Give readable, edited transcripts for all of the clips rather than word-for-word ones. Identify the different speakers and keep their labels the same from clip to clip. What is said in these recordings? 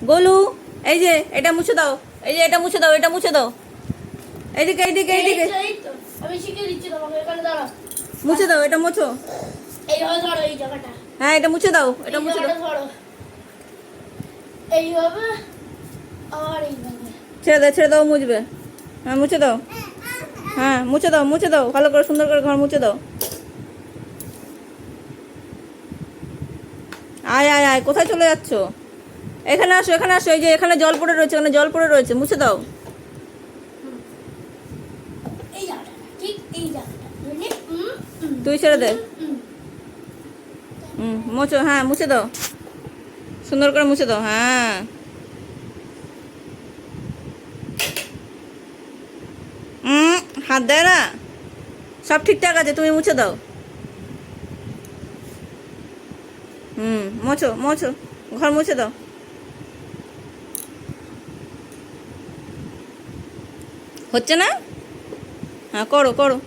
Speaker 1: গোলু, এই যে এটা মুছে দাও, এই যে এটা মুছে দাও, এটা মুছে দাও, এইদিকে এইদিকে এইদিকে
Speaker 2: এই তো আমি শিখিয়ে দিচ্ছি তোমাকে, এখানে দাঁড়াও।
Speaker 1: মুছে দাও, এটা মুছো।
Speaker 2: এইভাবে ধরো এই জায়গাটা,
Speaker 1: হ্যাঁ এটা মুছে দাও, এটা
Speaker 2: এই
Speaker 1: মুছে দাও।
Speaker 2: জায়গাটা ধরো এইভাবে, আর এইভাবে।
Speaker 1: ছেড়ে দাও মুছবে। হ্যাঁ মুছে দাও, হ্যাঁ মুছে দাও ভালো করে, সুন্দর করে ঘর মুছে দাও। আয় আয় আয়, কোথায় চলে যাচ্ছ? এখানে আসো, এখানে আসো, এই যে এখানে জল পড়ে রয়েছে, এখানে জল পড়ে রয়েছে, মুছে দাও।
Speaker 2: এই জায়গাটা ঠিক এই জায়গাটা বুঝলি?
Speaker 1: তুই ছেড়ে দে। মুছো, হ্যাঁ মুছে দাও, সুন্দর করে মুছে দাও। হ্যাঁ হাত দেয় না, সব ঠিকঠাক আছে, তুমি মুছে দাও। মোছো মোছো, ঘর মুছে দাও। হচ্ছে না? হ্যাঁ করো করো।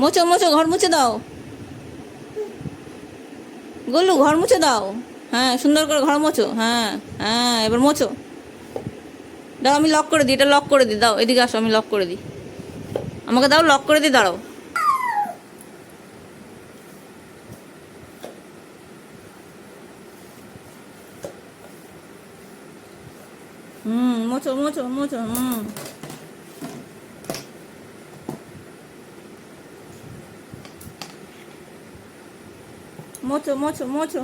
Speaker 1: মোছো মোছো, ঘর মুছে দাও। গোলু ঘর মুছে দাও। হ্যাঁ সুন্দর করে ঘর মোছো। হ্যাঁ হ্যাঁ এবার মোছো। দাও আমি লক করে দিই, এটা লক করে দিই, দাও এদিকে আসো, আমি লক করে দিই, আমাকে দাও, লক করে দিই, দাঁড়াও। মোছো মোছো মোছো। মোছো মোছো মোছো।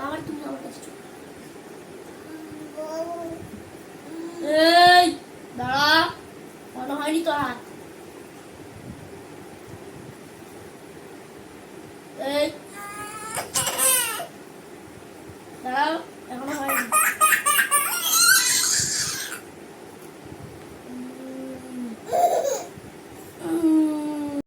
Speaker 2: আবার তুমি আমার কাছে চলো। এই দাঁড়া, মনে হয়নি তো হাত। এই দাঁড়াও।